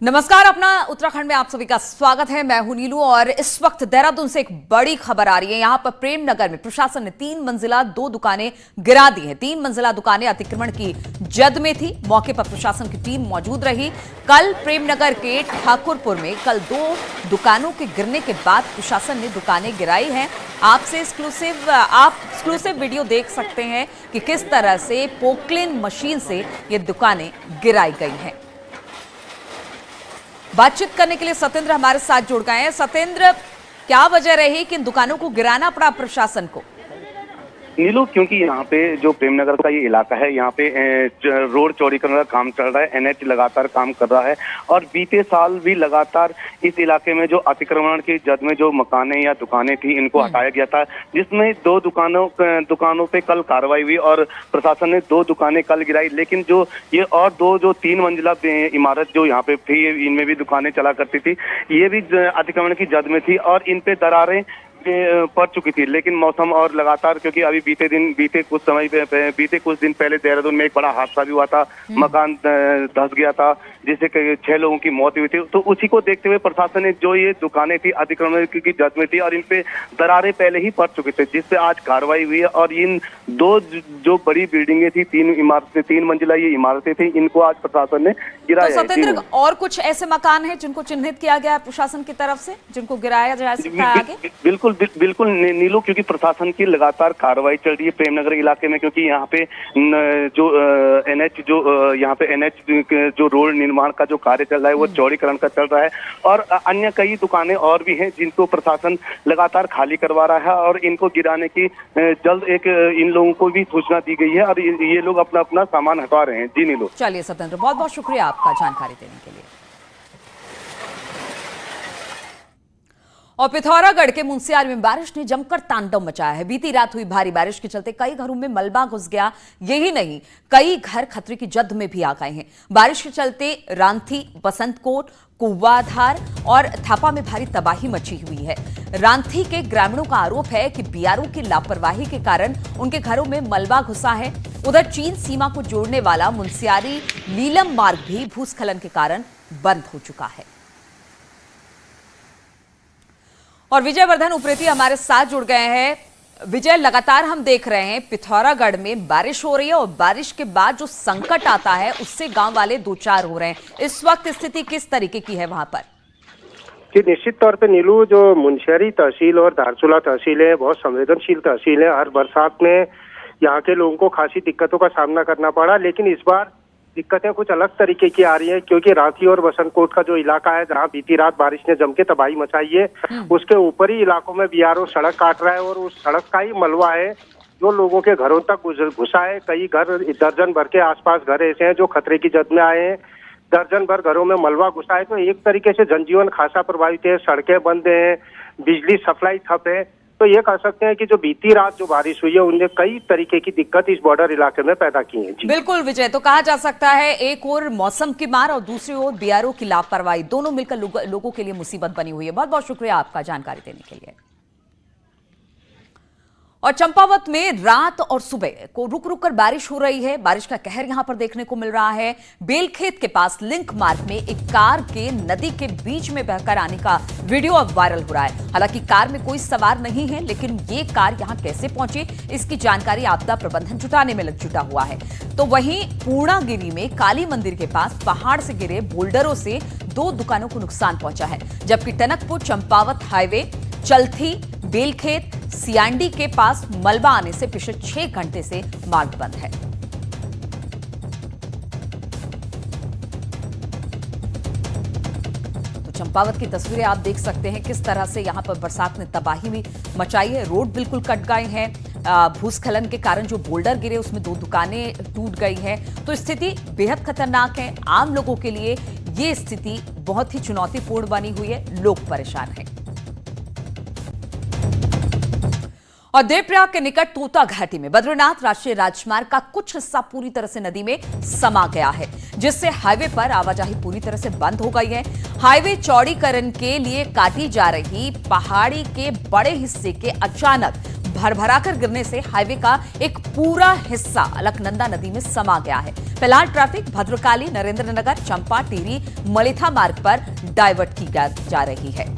नमस्कार, अपना उत्तराखंड में आप सभी का स्वागत है। मैं हूं नीलू और इस वक्त देहरादून से एक बड़ी खबर आ रही है। यहां पर प्रेमनगर में प्रशासन ने 3 मंजिला 2 दुकानें गिरा दी हैं। 3 मंजिला दुकानें अतिक्रमण की जद में थी। मौके पर प्रशासन की टीम मौजूद रही। कल प्रेमनगर के ठाकुरपुर में कल 2 दुकानों के गिरने के बाद प्रशासन ने दुकानें गिराई हैं। आप एक्सक्लूसिव वीडियो देख सकते हैं कि किस तरह से पोकलेन मशीन से ये दुकानें गिराई गई हैं। बातचीत करने के लिए सतेंद्र हमारे साथ जुड़ गए हैं। सतेंद्र, क्या वजह रही कि इन दुकानों को गिराना पड़ा प्रशासन को? नीलू, क्योंकि यहाँ पे जो प्रेमनगर का ये इलाका है, यहाँ पे रोड चौड़ीकरण का काम चल रहा है। एनएच लगातार काम कर रहा है और बीते साल भी लगातार इस इलाके में जो अतिक्रमण की जद में जो मकानें या दुकानें थी, इनको हटाया गया था, जिसमें 2 दुकानों पे कल कार्रवाई हुई और प्रशासन ने 2 दुकानें कल गिराई। लेकिन जो ये और 2 3 मंजिला इमारत जो यहाँ पे थी, इनमें भी दुकानें चला करती थी, ये भी अतिक्रमण की जद में थी और इन पे दरारें पड़ चुकी थी। लेकिन मौसम और लगातार, क्योंकि अभी बीते कुछ दिन पहले देहरादून में एक बड़ा हादसा भी हुआ था, मकान धंस गया था जिससे 6 लोगों की मौत हुई थी। तो उसी को देखते हुए प्रशासन ने जो ये दुकानें थी अतिक्रमण की जद में थी और इन पे दरारें पहले ही पड़ चुके थे, जिससे आज कार्रवाई हुई है। और इन 2 जो बड़ी बिल्डिंगें थी, 3 मंजिला ये इमारतें थी, इनको आज प्रशासन ने गिराया। तो सतेंद्र, और कुछ ऐसे मकान हैं जिनको चिन्हित किया गया है प्रशासन की तरफ से, जिनको गिराया जा सकता है आगे? बिल्कुल नीलू, क्योंकि प्रशासन की लगातार कार्रवाई चल रही है प्रेमनगर इलाके में, क्योंकि यहाँ पे जो एनएच जो रोड निर्माण का जो कार्य चल रहा है वो चौड़ीकरण का चल रहा है और अन्य कई दुकानें और भी हैं जिनको प्रशासन लगातार खाली करवा रहा है और इनको गिराने की जल्द इन लोगों को भी सूचना दी गई है और ये लोग अपना सामान हटवा रहे हैं। जी नीलू। चलिए सतेंद्र, बहुत बहुत शुक्रिया आपका जानकारी देने के लिए। और पिथौरागढ़ के मुंशियारी में बारिश ने जमकर तांडव मचाया है। बीती रात हुई भारी बारिश के चलते कई घरों में मलबा घुस गया। यही नहीं, कई घर खतरे की जद में भी आ गए हैं। बारिश के चलते रांथी, बसंतकोट, कुवाधार और थापा में भारी तबाही मची हुई है। रांथी के ग्रामीणों का आरोप है कि बीआरओ की लापरवाही के कारण उनके घरों में मलबा घुसा है। उधर चीन सीमा को जोड़ने वाला मुंशियारी नीलम मार्ग भी भूस्खलन के कारण बंद हो चुका है। और विजय वर्धन उप्रेती हमारे साथ जुड़ गए हैं। विजय, लगातार हम देख रहे हैं पिथौरागढ़ में बारिश हो रही है और बारिश के बाद जो संकट आता है उससे गांव वाले दो चार हो रहे हैं। इस वक्त स्थिति किस तरीके की है वहां पर? जी, निश्चित तौर पे नीलू, जो मुंशियारी तहसील और धारचूला तहसील है, बहुत संवेदनशील तहसील है। हर बरसात में यहाँ के लोगों को खासी दिक्कतों का सामना करना पड़ा, लेकिन इस बार दिक्कतें कुछ अलग तरीके की आ रही है, क्योंकि रांची और बसंतकोट का जो इलाका है, जहां बीती रात बारिश ने जम के तबाही मचाई है, उसके ऊपरी इलाकों में बीआरओ सड़क काट रहा है और उस सड़क का ही मलबा है जो लोगों के घरों तक घुसा है। कई घर, दर्जन भर के आसपास घर ऐसे हैं जो खतरे की जद में आए हैं। दर्जन भर घरों में मलबा घुसा है। तो एक तरीके से जनजीवन खासा प्रभावित है। सड़कें बंद हैं, बिजली सप्लाई ठप है। तो ये कह सकते हैं कि जो बीती रात जो बारिश हुई है उनने कई तरीके की दिक्कत इस बॉर्डर इलाके में पैदा की है। बिल्कुल विजय, तो कहा जा सकता है एक और मौसम की मार और दूसरी ओर बीआरओ की लापरवाही, दोनों मिलकर लोगों के लिए मुसीबत बनी हुई है। बहुत बहुत शुक्रिया आपका जानकारी देने के लिए। और चंपावत में रात और सुबह को रुक रुक कर बारिश हो रही है। बारिश का कहर यहां पर देखने को मिल रहा है। बेलखेत के पास लिंक मार्ग में एक कार के नदी के बीच में बहकर आने का वीडियो अब वायरल हो रहा है। हालांकि कार में कोई सवार नहीं है, लेकिन ये कार यहां कैसे पहुंची इसकी जानकारी आपदा प्रबंधन जुटाने में जुटा हुआ है। तो वहीं पूर्णागिरी में काली मंदिर के पास पहाड़ से गिरे बोल्डरों से 2 दुकानों को नुकसान पहुंचा है, जबकि टनकपुर चंपावत हाईवे चलथी बेलखेत सियांडी के पास मलबा आने से पिछले 6 घंटे से मार्ग बंद है। तो चंपावत की तस्वीरें आप देख सकते हैं किस तरह से यहां पर बरसात ने तबाही भी मचाई है। रोड बिल्कुल कट गए हैं। भूस्खलन के कारण जो बोल्डर गिरे उसमें 2 दुकानें टूट गई हैं। तो स्थिति बेहद खतरनाक है। आम लोगों के लिए ये स्थिति बहुत ही चुनौतीपूर्ण बनी हुई है। लोग परेशान हैं। और देवप्रयाग के निकट तोता घाटी में बद्रीनाथ राष्ट्रीय राजमार्ग का कुछ हिस्सा पूरी तरह से नदी में समा गया है, जिससे हाईवे पर आवाजाही पूरी तरह से बंद हो गई है। हाईवे चौड़ीकरण के लिए काटी जा रही पहाड़ी के बड़े हिस्से के अचानक भरभरा कर गिरने से हाईवे का एक पूरा हिस्सा अलकनंदा नदी में समा गया है। फिलहाल ट्रैफिक भद्रकाली, नरेंद्रनगर, चंपा, टिहरी, मलिथा मार्ग पर डाइवर्ट की जा रही है।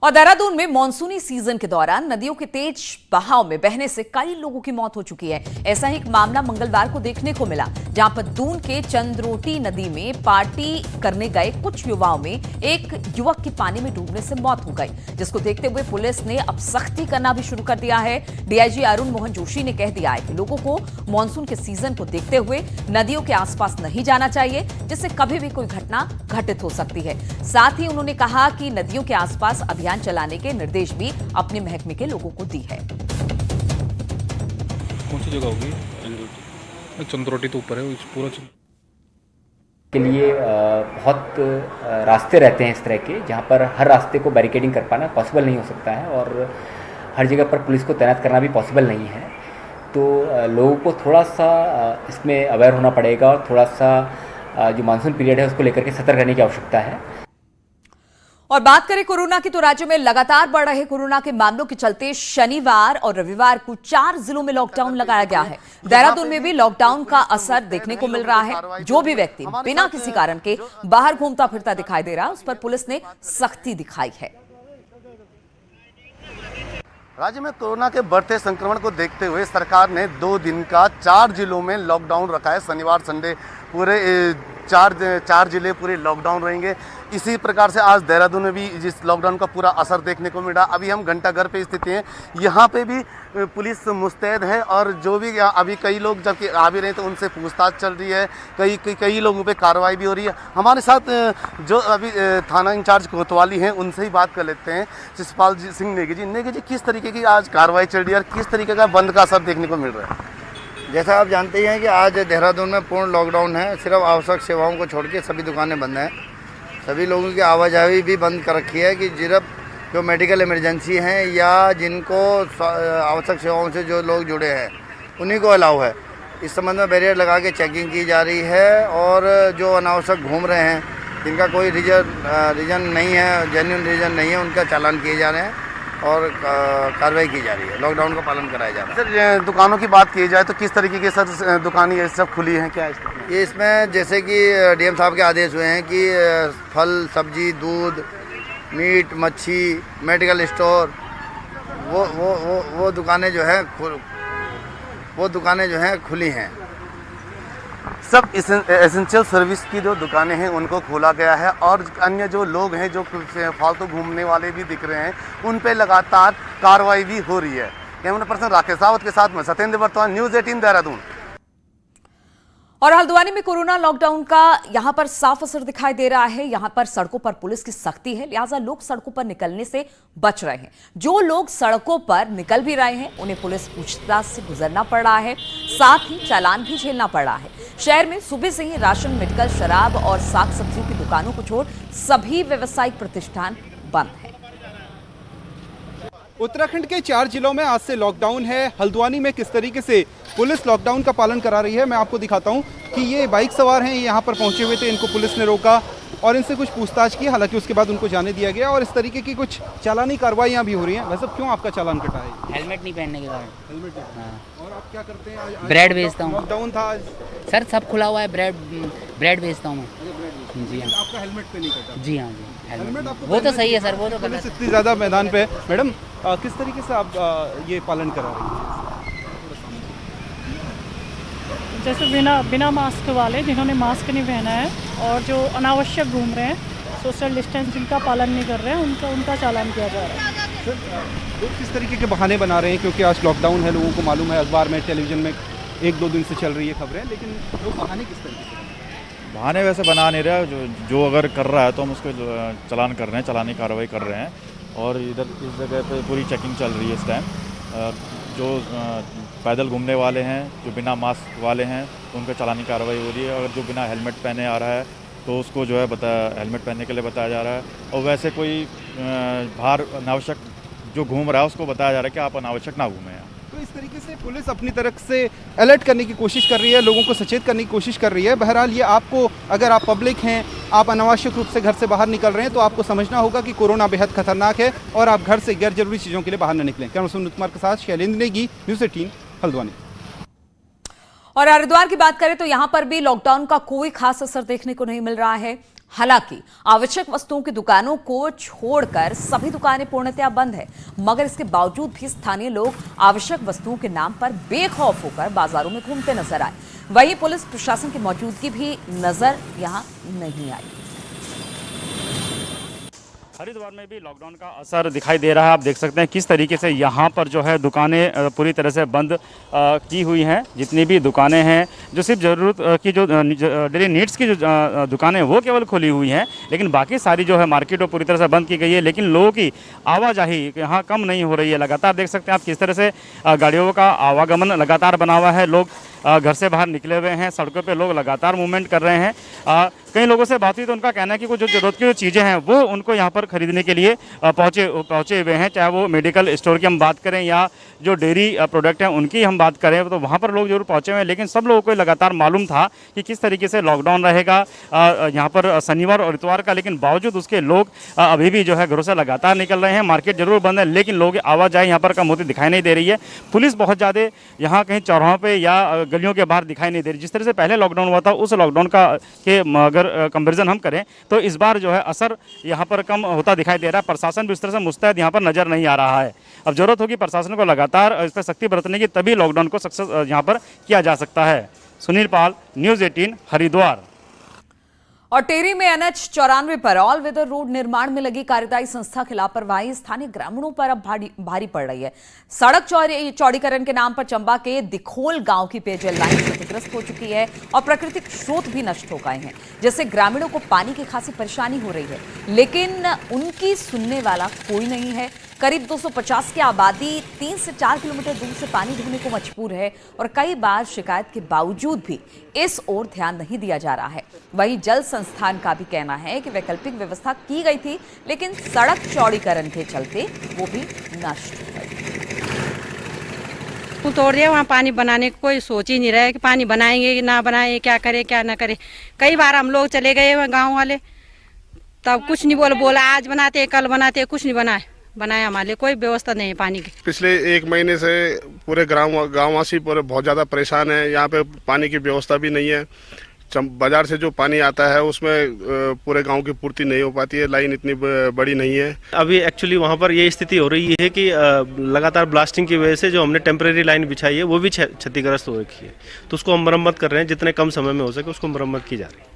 और देहरादून में मानसूनी सीजन के दौरान नदियों के तेज बहाव में बहने से कई लोगों की मौत हो चुकी है। ऐसा ही एक मामला मंगलवार को देखने को मिला, जहां पर दून के चंद्रोटी नदी में पार्टी करने गए कुछ युवाओं में एक युवक की पानी में डूबने से मौत हो गई, जिसको देखते हुए पुलिस ने अब सख्ती करना भी शुरू कर दिया है। डीआईजी अरुण मोहन जोशी ने कह दिया है कि लोगों को मानसून के सीजन को देखते हुए नदियों के आसपास नहीं जाना चाहिए, जिससे कभी भी कोई घटना घटित हो सकती है। साथ ही उन्होंने कहा कि नदियों के आसपास अभियान चलाने के निर्देश भी अपने महकमे के लोगों को दी है। कौन सी जगह होगी? चंद्रोटी तो ऊपर है, पूरा के लिए बहुत रास्ते रहते हैं इस तरह के, जहाँ पर हर रास्ते को बैरिकेडिंग कर पाना पॉसिबल नहीं हो सकता है और हर जगह पर पुलिस को तैनात करना भी पॉसिबल नहीं है। तो लोगों को थोड़ा सा इसमें अवेयर होना पड़ेगा और थोड़ा सा जो मानसून पीरियड है उसको लेकर के सतर्क रहने की आवश्यकता है। और बात करें कोरोना की, तो राज्य में लगातार बढ़ रहे कोरोना के मामलों के चलते शनिवार और रविवार को 4 जिलों में लॉकडाउन लगाया गया है। देहरादून में भी लॉकडाउन का असर देखने को मिल रहा है। जो भी व्यक्ति बिना किसी कारण के बाहर घूमता फिरता दिखाई दे रहा है, उस पर पुलिस ने सख्ती दिखाई है। राज्य में कोरोना के बढ़ते संक्रमण को देखते हुए सरकार ने 2 दिन का 4 जिलों में लॉकडाउन रखा है। शनिवार संडे पूरे 4 जिले पूरे लॉकडाउन रहेंगे। इसी प्रकार से आज देहरादून में भी जिस लॉकडाउन का पूरा असर देखने को मिला। अभी हम घंटाघर पे स्थित हैं, यहाँ पे भी पुलिस मुस्तैद है और जो भी अभी कई लोग जबकि आ भी रहे हैं तो उनसे पूछताछ चल रही है। कई लोगों पे कार्रवाई भी हो रही है। हमारे साथ जो अभी थाना इंचार्ज कोतवाली हैं उनसे ही बात कर लेते हैं। शिषपाल सिंह नेगी जी, किस तरीके की आज कार्रवाई चल रही है और किस तरीके का बंद का असर देखने को मिल रहा है? जैसा आप जानते ही हैं कि आज देहरादून में पूर्ण लॉकडाउन है। सिर्फ आवश्यक सेवाओं को छोड़ के सभी दुकानें बंद हैं। सभी लोगों की आवाजाही भी बंद कर रखी है कि जो मेडिकल इमरजेंसी हैं या जिनको आवश्यक सेवाओं से जो लोग जुड़े हैं उन्हीं को अलाउ है। इस संबंध में बैरियर लगा के चेकिंग की जा रही है और जो अनावश्यक घूम रहे हैं, जिनका कोई रीजन नहीं है, जेन्युइन रीजन नहीं है, उनका चालान किए जा रहे हैं और कार्रवाई की जा रही है। लॉकडाउन का पालन कराया जा रहा है। सर, दुकानों की बात की जाए तो किस तरीके की सर दुकानें ये सब खुली हैं क्या? ये इसमें जैसे कि डीएम साहब के आदेश हुए हैं कि फल, सब्जी, दूध, मीट, मच्छी, मेडिकल स्टोर, वो दुकानें जो हैं खुली हैं। सब एसेंशियल सर्विस की जो दुकानें हैं उनको खोला गया है और अन्य जो लोग हैं जो फालतू घूमने वाले भी दिख रहे हैं उन पे लगातार कार्रवाई भी हो रही है। कैमरा पर्सन राकेश रावत के साथ में सत्येंद्र वर्तमान, न्यूज़ 18 देहरादून। और हल्द्वानी में कोरोना लॉकडाउन का यहां पर साफ असर दिखाई दे रहा है। यहां पर सड़कों पर पुलिस की सख्ती है, लिहाजा लोग सड़कों पर निकलने से बच रहे हैं। जो लोग सड़कों पर निकल भी रहे हैं उन्हें पुलिस पूछताछ से गुजरना पड़ रहा है, साथ ही चालान भी झेलना पड़ रहा है। शहर में सुबह से ही राशन, मेडिकल, शराब और साग सब्जियों की दुकानों को छोड़ सभी व्यावसायिक प्रतिष्ठान बंद है। उत्तराखंड के 4 जिलों में आज से लॉकडाउन है। हल्द्वानी में किस तरीके से पुलिस लॉकडाउन का पालन करा रही है मैं आपको दिखाता हूं कि ये बाइक सवार हैं, यहाँ पर पहुंचे हुए थे, इनको पुलिस ने रोका और इनसे कुछ पूछताछ की। हालांकि उसके बाद उनको जाने दिया गया और इस तरीके की कुछ चालानी कार्रवाइयाँ भी हो रही हैं। वैसे क्यों आपका चालान कटा है? हेलमेट नहीं पहनने के कारण। हेलमेट नहीं? हाँ। और आप क्या करते हैं? ब्रेड बेचता हूँ। लॉकडाउन था आज सर, सब खुला हुआ है। ब्रेड बेचता हूँ मैं। जी हाँ। आपका हेलमेट पे नहीं कटा? जी हाँ जी। हेलमेट आपको वो तो सही है सर, वो तो पुलिस इतनी ज़्यादा मैदान पे। मैडम, किस तरीके से आप ये पालन करा रही हैं? जैसे बिना मास्क वाले जिन्होंने मास्क नहीं पहना है और जो अनावश्यक घूम रहे हैं, सोशल डिस्टेंसिंग का पालन नहीं कर रहे हैं, उनका चालान किया जा रहा है। सर, लोग किस तरीके के बहाने बना रहे हैं? क्योंकि आज लॉकडाउन है, लोगों को मालूम है, अखबार में, टेलीविजन में 1-2 दिन से चल रही है खबरें, लेकिन लोग बहाने किस तरीके से? बहाने वैसे बना नहीं रहा। जो अगर कर रहा है तो हम उसको चलान कर रहे हैं, चलानी कार्रवाई कर रहे हैं। और इधर इस जगह पे पूरी चेकिंग चल रही है इस टाइम। जो पैदल घूमने वाले हैं, जो बिना मास्क वाले हैं, तो उनका चलानी कार्रवाई हो रही है। अगर जो बिना हेलमेट पहने आ रहा है तो उसको जो है हेलमेट पहनने के लिए बताया जा रहा है। और वैसे कोई बाहर अनावश्यक जो घूम रहा है उसको बताया जा रहा है कि आप अनावश्यक ना घूमें। तो तो इस तरीके से पुलिस अपनी तरफ से अलर्ट करने की कोशिश कर रही है, लोगों को सचेत करने की कोशिश कर रही है। बहरहाल ये आपको, अगर आप पब्लिक हैं, आप अनावश्यक रूप से घर से बाहर निकल रहे हैं, तो आपको समझना होगा कि कोरोना बेहद खतरनाक है और आप घर से गैर जरूरी चीज़ों के लिए बाहर न निकलें। कैमरा पर्सन कुमार के साथ शैलेंद्र नेगी, न्यूज़ 18 हल्द्वानी। और हरिद्वार की बात करें तो यहां पर भी लॉकडाउन का कोई खास असर देखने को नहीं मिल रहा है। हालांकि आवश्यक वस्तुओं की दुकानों को छोड़कर सभी दुकानें पूर्णतया बंद है, मगर इसके बावजूद भी स्थानीय लोग आवश्यक वस्तुओं के नाम पर बेखौफ होकर बाजारों में घूमते नजर आए। वहीं पुलिस प्रशासन की मौजूदगी भी नजर यहां नहीं आई। हरिद्वार में भी लॉकडाउन का असर दिखाई दे रहा है। आप देख सकते हैं किस तरीके से यहाँ पर जो है दुकानें पूरी तरह से बंद की हुई हैं। जितनी भी दुकानें हैं, जो सिर्फ ज़रूरत की जो डेली नीड्स की जो दुकानें वो केवल खुली हुई हैं, लेकिन बाकी सारी जो है मार्केट वो पूरी तरह से बंद की गई है। लेकिन लोगों की आवाजाही यहाँ कम नहीं हो रही है। लगातार देख सकते हैं आप किस तरह से गाड़ियों का आवागमन लगातार बना हुआ है। लोग घर से बाहर निकले हुए हैं, सड़कों पे लोग लगातार मूवमेंट कर रहे हैं। कई लोगों से बात हुई तो उनका कहना है कि कुछ जो ज़रूरत की जो चीज़ें हैं वो उनको यहाँ पर खरीदने के लिए पहुँचे हुए हैं। चाहे वो मेडिकल स्टोर की हम बात करें या जो डेयरी प्रोडक्ट हैं उनकी हम बात करें, तो वहाँ पर लोग जरूर पहुँचे हुए हैं। लेकिन सब लोगों को लगातार मालूम था कि किस तरीके से लॉकडाउन रहेगा यहाँ पर शनिवार और इतवार का, लेकिन बावजूद उसके लोग अभी भी जो है घरों से लगातार निकल रहे हैं। मार्केट जरूर बंद है, लेकिन लोग आवाजाही यहाँ पर कम होती दिखाई नहीं दे रही है। पुलिस बहुत ज़्यादा यहाँ कहीं चौराहों पर या गलियों के बाहर दिखाई नहीं दे रही। जिस तरह से पहले लॉकडाउन हुआ था, उस लॉकडाउन का के अगर कंपैरिजन हम करें तो इस बार जो है असर यहाँ पर कम होता दिखाई दे रहा है। प्रशासन भी उस तरह से मुस्तैद यहाँ पर नजर नहीं आ रहा है। अब जरूरत होगी प्रशासन को लगातार इस पर सख्ती बरतने की, तभी लॉकडाउन को सक्सेस यहाँ पर किया जा सकता है। सुनील पाल, न्यूज़ 18 हरिद्वार। और टेरी में NH94 पर ऑल वेदर रोड निर्माण में लगी कार्यदायी संस्था की लापरवाही स्थानीय ग्रामीणों पर अब भारी पड़ रही है। सड़क चौड़ीकरण के नाम पर चंबा के दिखोल गांव की पेयजल लाइन क्षतिग्रस्त हो चुकी है और प्राकृतिक स्रोत भी नष्ट हो गए हैं, जिससे ग्रामीणों को पानी की खासी परेशानी हो रही है। लेकिन उनकी सुनने वाला कोई नहीं है। करीब 250 की आबादी 3 से 4 किलोमीटर दूर से पानी ढूंढने को मजबूर है और कई बार शिकायत के बावजूद भी इस ओर ध्यान नहीं दिया जा रहा है। वहीं जल संस्थान का भी कहना है कि वैकल्पिक व्यवस्था की गई थी, लेकिन सड़क चौड़ीकरण के चलते वो भी नष्ट हो गई। तोड़ दिया, वहाँ पानी बनाने को कोई सोच ही नहीं रहा है कि पानी बनाएंगे कि ना बनाए, क्या करे क्या ना करे। कई बार हम लोग चले गए गाँव वाले, तब कुछ नहीं बोला आज बनाते कल बनाते, कुछ नहीं बनाया हमारे लिए कोई व्यवस्था नहीं है पानी की। पिछले 1 महीने से पूरे गांववासी पूरे बहुत ज़्यादा परेशान है। यहाँ पे पानी की व्यवस्था भी नहीं है। बाजार से जो पानी आता है उसमें पूरे गांव की पूर्ति नहीं हो पाती है। लाइन इतनी बड़ी नहीं है। अभी एक्चुअली वहाँ पर ये स्थिति हो रही है कि लगातार ब्लास्टिंग की वजह से जो हमने टेम्परेरी लाइन बिछाई है वो भी क्षतिग्रस्त हो रखी है, तो उसको हम मरम्मत कर रहे हैं। जितने कम समय में हो सके उसको मरम्मत की जा रही है।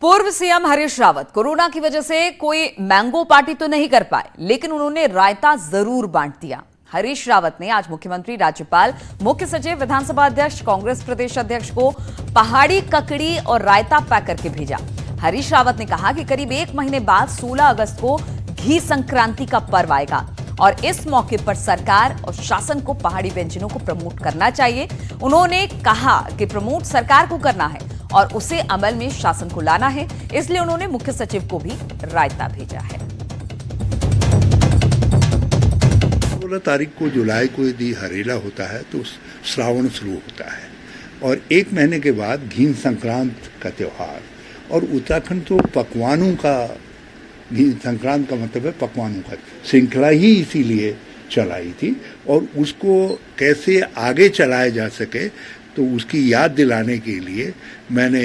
पूर्व सीएम हरीश रावत कोरोना की वजह से कोई मैंगो पार्टी तो नहीं कर पाए, लेकिन उन्होंने रायता जरूर बांट दिया। हरीश रावत ने आज मुख्यमंत्री, राज्यपाल, मुख्य सचिव, विधानसभा अध्यक्ष, कांग्रेस प्रदेश अध्यक्ष को पहाड़ी ककड़ी और रायता पैक करके भेजा। हरीश रावत ने कहा कि करीब 1 महीने बाद 16 अगस्त को घी संक्रांति का पर्व आएगा और इस मौके पर सरकार और शासन को पहाड़ी व्यंजनों को प्रमोट करना चाहिए। उन्होंने कहा कि प्रमोट सरकार को करना है और उसे अमल में शासन को लाना है, इसलिए उन्होंने मुख्य सचिव को भी रायता भेजा है। 16 तारीख को जुलाई को यदि हरेला होता है तो श्रावण शुरू होता है और 1 महीने के बाद घी संक्रांत का त्योहार, और उत्तराखंड तो पकवानों का, घी संक्रांत का मतलब है पकवानों का श्रृंखला ही इसीलिए चलाई थी, और उसको कैसे आगे चलाया जा सके तो उसकी याद दिलाने के लिए मैंने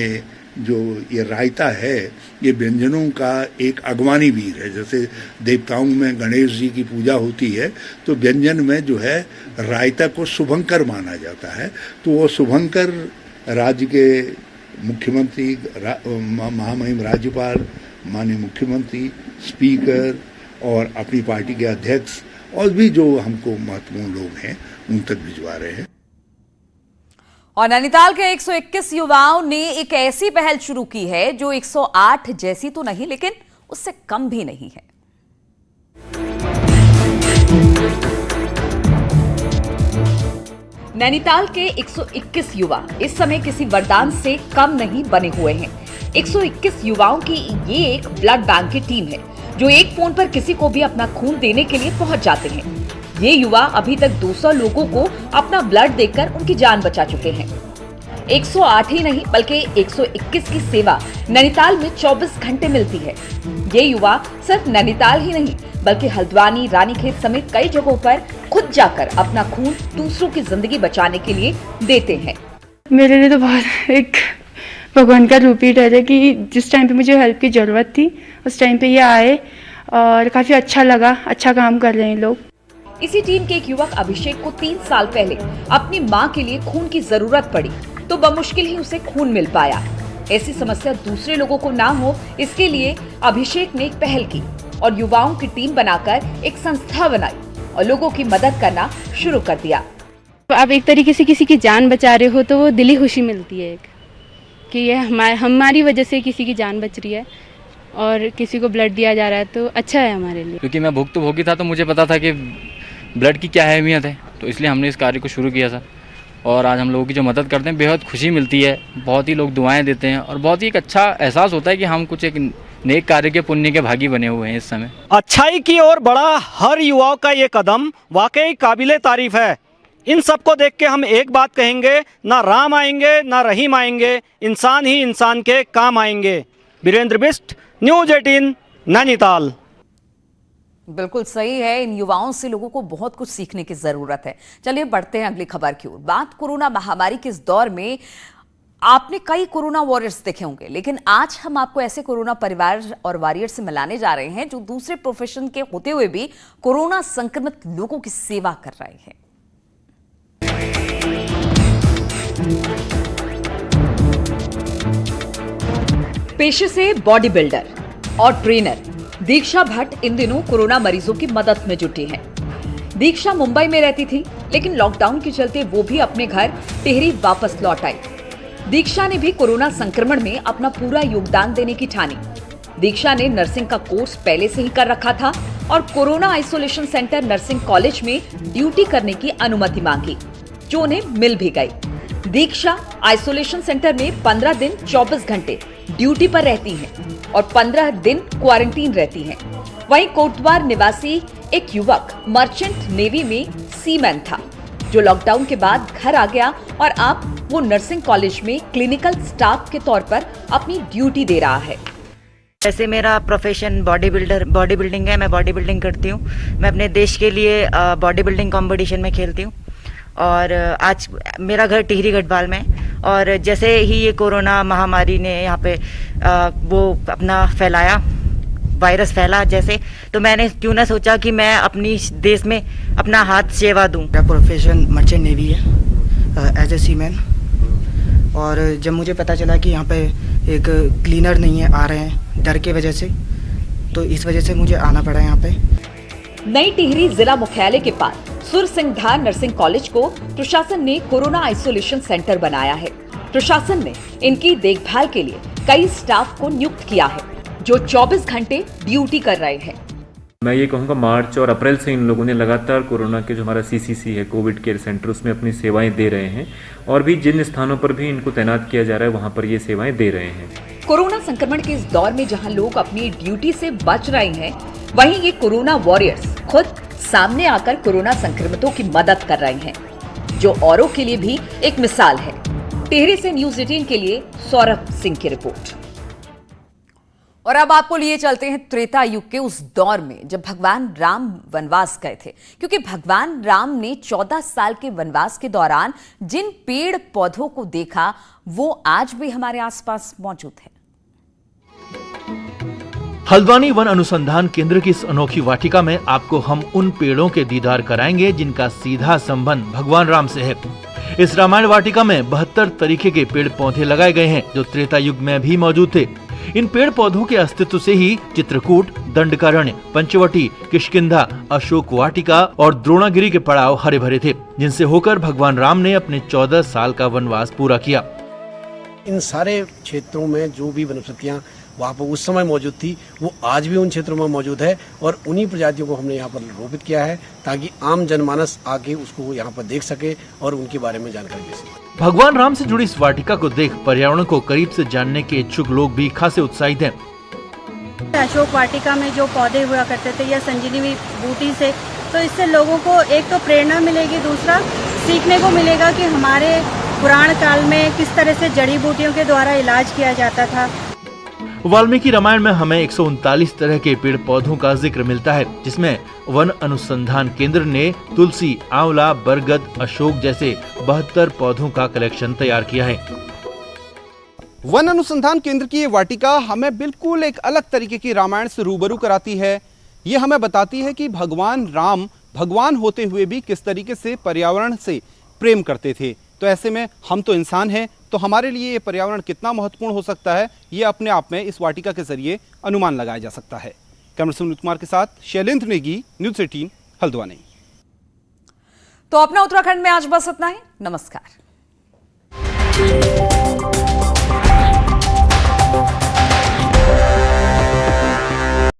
जो ये रायता है, ये व्यंजनों का एक अगवानी वीर है। जैसे देवताओं में गणेश जी की पूजा होती है तो व्यंजन में जो है रायता को शुभंकर माना जाता है, तो वो शुभंकर राज्य के मुख्यमंत्री, महामहिम राज्यपाल, माननीय मुख्यमंत्री, स्पीकर और अपनी पार्टी के अध्यक्ष और भी जो हमको महत्वपूर्ण लोग हैं उन तक भिजवा रहे हैं। और नैनीताल के 121 युवाओं ने एक ऐसी पहल शुरू की है जो 108 जैसी तो नहीं, लेकिन उससे कम भी नहीं है। नैनीताल के 121 युवा इस समय किसी वरदान से कम नहीं बने हुए हैं। 121 युवाओं की ये एक ब्लड बैंक की टीम है जो एक फोन पर किसी को भी अपना खून देने के लिए पहुंच जाते हैं। ये युवा अभी तक 200 लोगों को अपना ब्लड देकर उनकी जान बचा चुके हैं। 108 ही नहीं बल्कि 121 की सेवा नैनीताल में 24 घंटे मिलती है। ये युवा सिर्फ नैनीताल ही नहीं बल्कि हल्द्वानी, रानीखेत समेत कई जगहों पर खुद जाकर अपना खून दूसरों की जिंदगी बचाने के लिए देते हैं। मेरे लिए तो बहुत एक भगवान का रूप ही ठहरे कि जिस टाइम पे मुझे हेल्प की ज़रूरत थी उस टाइम पे ये आए और काफ़ी अच्छा लगा, अच्छा काम कर रहे हैं लोग। इसी टीम के एक युवक अभिषेक को 3 साल पहले अपनी मां के लिए खून की जरूरत पड़ी तो बमुश्किल ही उसे खून मिल पाया। ऐसी समस्या दूसरे लोगों को ना हो इसके लिए अभिषेक ने एक पहल की और युवाओं की टीम बनाकर एक संस्था बनाई और लोगों की मदद करना शुरू कर दिया। आप एक तरीके से किसी की जान बचा रहे हो तो वो दिली खुशी मिलती है कि ये हमारी वजह से किसी की जान बच रही है और किसी को ब्लड दिया जा रहा है तो अच्छा है हमारे लिए। क्योंकि मैं भुक्तभोगी था तो मुझे पता था कि ब्लड की क्या अहमियत है, तो इसलिए हमने इस कार्य को शुरू किया था और आज हम लोगों की जो मदद करते हैं बेहद खुशी मिलती है। बहुत ही लोग दुआएं देते हैं और बहुत ही एक अच्छा एहसास होता है कि हम कुछ एक नेक कार्य के पुण्य के भागी बने हुए हैं इस समय। अच्छाई की ओर बढ़ा हर युवाओं का ये कदम वाकई काबिले तारीफ है। इन सबको देख के हम एक बात कहेंगे, ना राम आएंगे ना रहीम आएंगे, इंसान ही इंसान के काम आएंगे। वीरेंद्र बिष्ट, न्यूज़ 18, नैनीताल। बिल्कुल सही है, इन युवाओं से लोगों को बहुत कुछ सीखने की जरूरत है। चलिए बढ़ते हैं अगली खबर की ओर। बात कोरोना महामारी के इस दौर में आपने कई कोरोना वॉरियर्स देखे होंगे, लेकिन आज हम आपको ऐसे कोरोना परिवार और वॉरियर्स से मिलाने जा रहे हैं जो दूसरे प्रोफेशन के होते हुए भी कोरोना संक्रमित लोगों की सेवा कर रहे हैं। पेशे से बॉडी बिल्डर और ट्रेनर दीक्षा भट्ट इन दिनों कोरोना मरीजों की मदद में जुटी हैं। दीक्षा मुंबई में रहती थी, लेकिन लॉकडाउन के चलते वो भी अपने घर टिहरी वापस लौट आई। दीक्षा ने भी कोरोना संक्रमण में अपना पूरा योगदान देने की ठानी। दीक्षा ने नर्सिंग का कोर्स पहले से ही कर रखा था और corona isolation centre nursing college में ड्यूटी करने की अनुमति मांगी, जो उन्हें मिल भी गई। दीक्षा आइसोलेशन सेंटर में 15 दिन 24 घंटे ड्यूटी पर रहती हैं और 15 दिन क्वारंटीन रहती हैं। वहीं कोटद्वार निवासी एक युवक मर्चेंट नेवी में सीमैन था, जो लॉकडाउन के बाद घर आ गया और अब वो नर्सिंग कॉलेज में क्लिनिकल स्टाफ के तौर पर अपनी ड्यूटी दे रहा है। वैसे मेरा प्रोफेशन बॉडी बिल्डिंग है। मैं बॉडी बिल्डिंग करती हूँ। मैं अपने देश के लिए बॉडी बिल्डिंग कंपटीशन में खेलती हूँ और आज मेरा घर टिहरी गढ़वाल में है। और जैसे ही ये कोरोना महामारी ने यहाँ पे वो अपना फैलाया, वायरस फैला जैसे, तो मैंने क्यों ना सोचा कि मैं अपनी देश में अपना हाथ सेवा दूँ। मेरा प्रोफेशन मर्चेंट नेवी है एज ए सीमैन। और जब मुझे पता चला कि यहाँ पे एक क्लीनर नहीं है, आ रहे हैं डर के वजह से, तो इस वजह से मुझे आना पड़ा यहाँ पे। नई टिहरी जिला मुख्यालय के पास सुरसिंगधार नर्सिंग कॉलेज को प्रशासन ने कोरोना आइसोलेशन सेंटर बनाया है। प्रशासन ने इनकी देखभाल के लिए कई स्टाफ को नियुक्त किया है, जो 24 घंटे ड्यूटी कर रहे हैं। मैं ये कहूँगा मार्च और अप्रैल से इन लोगों ने लगातार कोरोना के जो हमारा CCC है, कोविड केयर सेंटर, उसमें अपनी सेवाएं दे रहे हैं और भी जिन स्थानों पर भी इनको तैनात किया जा रहा है वहाँ पर ये सेवाएं दे रहे हैं। कोरोना संक्रमण के इस दौर में जहां लोग अपनी ड्यूटी से बच रहे हैं, वहीं ये कोरोना वॉरियर्स खुद सामने आकर कोरोना संक्रमितों की मदद कर रहे हैं, जो औरों के लिए भी एक मिसाल है। टिहरी से न्यूज़ 18 के लिए सौरभ सिंह की रिपोर्ट। और अब आपको लिए चलते हैं त्रेता युग के उस दौर में जब भगवान राम वनवास गए थे, क्योंकि भगवान राम ने 14 साल के वनवास के दौरान जिन पेड़ पौधों को देखा वो आज भी हमारे आसपास मौजूद है। हल्द्वानी वन अनुसंधान केंद्र की इस अनोखी वाटिका में आपको हम उन पेड़ों के दीदार कराएंगे जिनका सीधा संबंध भगवान राम से है। इस रामायण वाटिका में 72 तरीके के पेड़ पौधे लगाए गए हैं, जो त्रेता युग में भी मौजूद थे। इन पेड़ पौधों के अस्तित्व से ही चित्रकूट, दंडकारण्य, पंचवटी, किष्किंधा, अशोक वाटिका और द्रोणागिरी के पड़ाव हरे भरे थे, जिनसे होकर भगवान राम ने अपने 14 साल का वनवास पूरा किया। इन सारे क्षेत्रों में जो भी वनस्पतियां वहाँ पर उस समय मौजूद थी, वो आज भी उन क्षेत्रों में मौजूद है और उन्हीं प्रजातियों को हमने यहाँ पर रोपित किया है, ताकि आम जनमानस आके उसको यहाँ पर देख सके और उनके बारे में जानकारी दे सके। भगवान राम से जुड़ी इस वाटिका को देख पर्यावरण को करीब से जानने के इच्छुक लोग भी खासे उत्साहित हैं। अशोक वाटिका में जो पौधे हुआ करते थे, या संजीवनी बूटी से तो इससे लोगों को एक तो प्रेरणा मिलेगी, दूसरा सीखने को मिलेगा कि हमारे पुराण काल में किस तरह से जड़ी बूटियों के द्वारा इलाज किया जाता था। वाल्मीकि रामायण में हमें 139 तरह के पेड़ पौधों का जिक्र मिलता है, जिसमें वन अनुसंधान केंद्र ने तुलसी, आंवला, बरगद, अशोक जैसे 72 पौधों का कलेक्शन तैयार किया है। वन अनुसंधान केंद्र की ये वाटिका हमें बिल्कुल एक अलग तरीके की रामायण से रूबरू कराती है। ये हमें बताती है कि भगवान राम भगवान होते हुए भी किस तरीके से पर्यावरण से प्रेम करते थे। तो ऐसे में हम तो इंसान हैं, तो हमारे लिए ये पर्यावरण कितना महत्वपूर्ण हो सकता है, ये अपने आप में इस वाटिका के जरिए अनुमान लगाया जा सकता है। कैमरा सुनील कुमार के साथ शैलेंद्र नेगी, न्यूज़ 18 हल्द्वानी। तो अपना उत्तराखंड में आज बस इतना ही। नमस्कार।